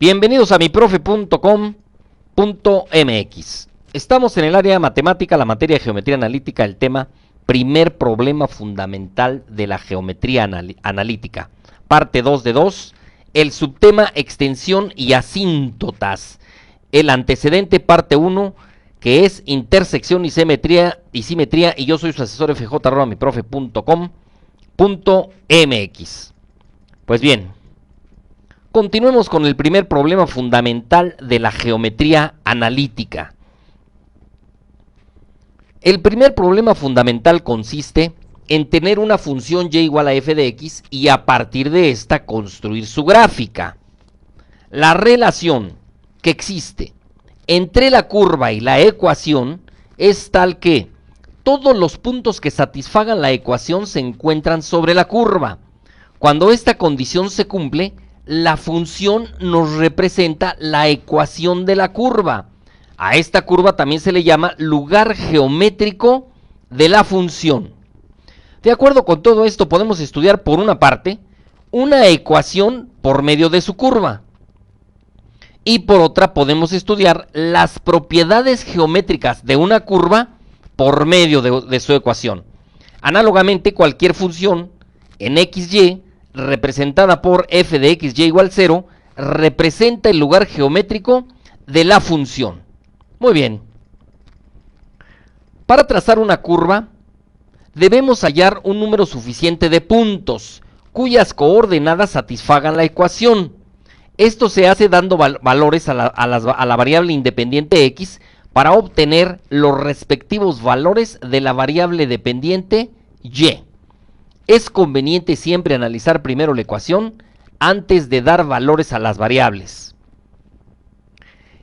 Bienvenidos a miprofe.com.mx. Estamos en el área matemática, la materia de geometría analítica, el tema primer problema fundamental de la geometría analítica. Parte 2 de 2, el subtema extensión y asíntotas. El antecedente, parte 1, que es intersección y simetría, y yo soy su asesor fj@miprofe.com.mx. Pues bien, continuemos con el primer problema fundamental de la geometría analítica. El primer problema fundamental consiste en tener una función y igual a f de x y a partir de esta construir su gráfica. La relación que existe entre la curva y la ecuación es tal que todos los puntos que satisfagan la ecuación se encuentran sobre la curva. Cuando esta condición se cumple, la función nos representa la ecuación de la curva. A esta curva también se le llama lugar geométrico de la función. De acuerdo con todo esto, podemos estudiar por una parte una ecuación por medio de su curva. Y por otra podemos estudiar las propiedades geométricas de una curva por medio de su ecuación. Análogamente, cualquier función en xy representada por f de xy igual 0 representa el lugar geométrico de la función. Muy bien. Para trazar una curva, debemos hallar un número suficiente de puntos cuyas coordenadas satisfagan la ecuación. Esto se hace dando valores a la variable independiente x para obtener los respectivos valores de la variable dependiente y. Es conveniente siempre analizar primero la ecuación antes de dar valores a las variables.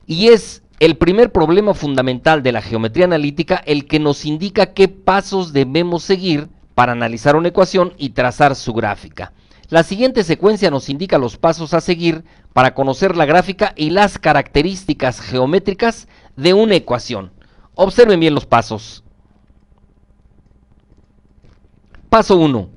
Y es el primer problema fundamental de la geometría analítica el que nos indica qué pasos debemos seguir para analizar una ecuación y trazar su gráfica. La siguiente secuencia nos indica los pasos a seguir para conocer la gráfica y las características geométricas de una ecuación. Observen bien los pasos. Paso 1.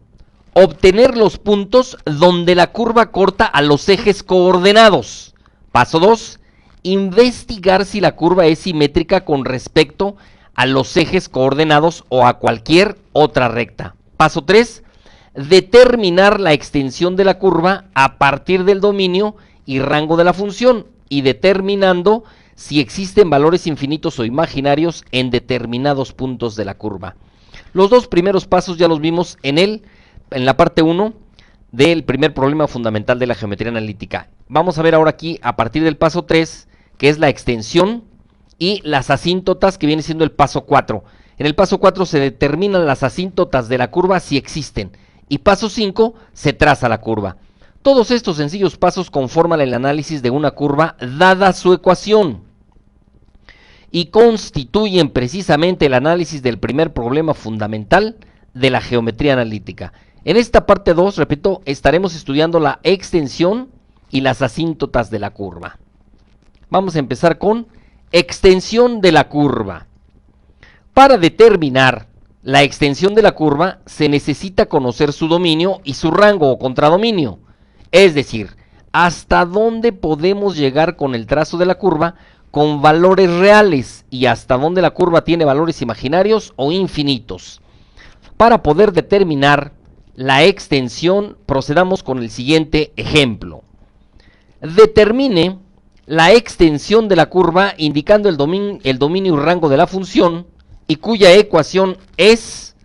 Obtener los puntos donde la curva corta a los ejes coordenados. Paso 2. Investigar si la curva es simétrica con respecto a los ejes coordenados o a cualquier otra recta. Paso 3. Determinar la extensión de la curva a partir del dominio y rango de la función y determinando si existen valores infinitos o imaginarios en determinados puntos de la curva. Los dos primeros pasos ya los vimos en la parte 1 del primer problema fundamental de la geometría analítica. Vamos a ver ahora aquí a partir del paso 3, que es la extensión y las asíntotas, que viene siendo el paso 4. En el paso 4 se determinan las asíntotas de la curva si existen. Y paso 5 se traza la curva. Todos estos sencillos pasos conforman el análisis de una curva dada su ecuación y constituyen precisamente el análisis del primer problema fundamental de la geometría analítica. En esta parte 2, repito, estaremos estudiando la extensión y las asíntotas de la curva. Vamos a empezar con extensión de la curva. Para determinar la extensión de la curva se necesita conocer su dominio y su rango o contradominio, es decir, hasta dónde podemos llegar con el trazo de la curva con valores reales y hasta dónde la curva tiene valores imaginarios o infinitos. Para poder determinar la extensión, procedamos con el siguiente ejemplo. Determine la extensión de la curva indicando el dominio y rango de la función y cuya ecuación es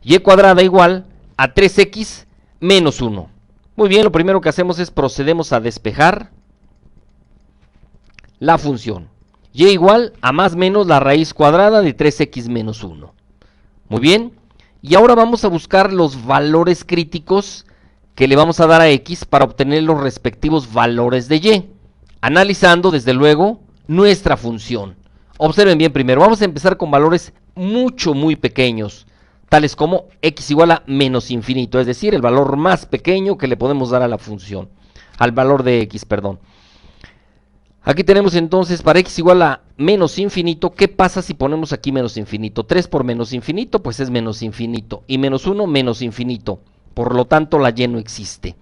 y cuadrada igual a 3x menos 1. Muy bien, lo primero que hacemos es procedemos a despejar la función. Y igual a más menos la raíz cuadrada de 3x menos 1. Muy bien, y ahora vamos a buscar los valores críticos que le vamos a dar a x para obtener los respectivos valores de y, analizando desde luego nuestra función. Observen bien primero, vamos a empezar con valores muy pequeños, tales como x igual a menos infinito, es decir, el valor más pequeño que le podemos dar a la función, al valor de x, perdón. Aquí tenemos entonces para x igual a menos infinito, ¿qué pasa si ponemos aquí menos infinito? 3 por menos infinito, pues es menos infinito, y menos 1 menos infinito, por lo tanto la y no existe.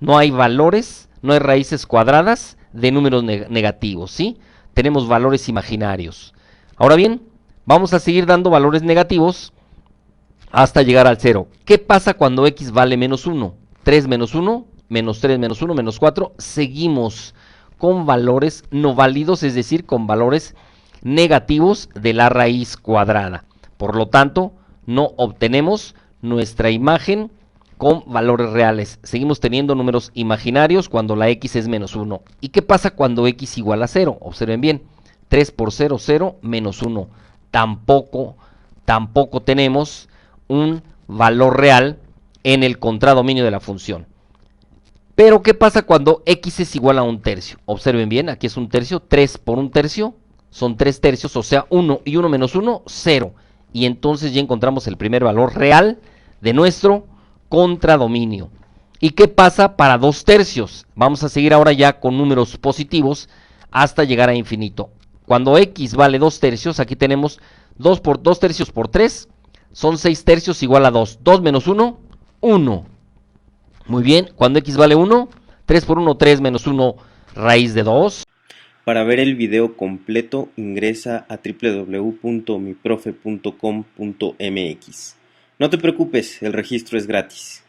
No hay valores no hay raíces cuadradas de números negativos, ¿sí? Tenemos valores imaginarios. Ahora bien, vamos a seguir dando valores negativos hasta llegar al 0. ¿Qué pasa cuando x vale menos 1? 3 menos 1, menos 3 menos 1, menos 4. Seguimos con valores no válidos, es decir, con valores negativos de la raíz cuadrada. Por lo tanto, no obtenemos nuestra imagen con valores reales. Seguimos teniendo números imaginarios cuando la x es menos 1. ¿Y qué pasa cuando x igual a 0? Observen bien. 3 por 0, 0, menos 1. Tampoco tenemos un valor real en el contradominio de la función. Pero ¿qué pasa cuando x es igual a un tercio? Observen bien, aquí es un tercio. 3 por un tercio son 3 tercios, o sea 1 y 1 menos 1, 0. Y entonces ya encontramos el primer valor real de nuestro contradominio. ¿Y qué pasa para 2 tercios? Vamos a seguir ahora ya con números positivos hasta llegar a infinito. Cuando x vale 2 tercios, aquí tenemos 2 tercios por 3, son 6 tercios igual a 2. 2 menos 1, 1. Muy bien, cuando x vale 1, 3 por 1, 3 menos 1, raíz de 2. Para ver el video completo ingresa a www.miprofe.com.mx. No te preocupes, el registro es gratis.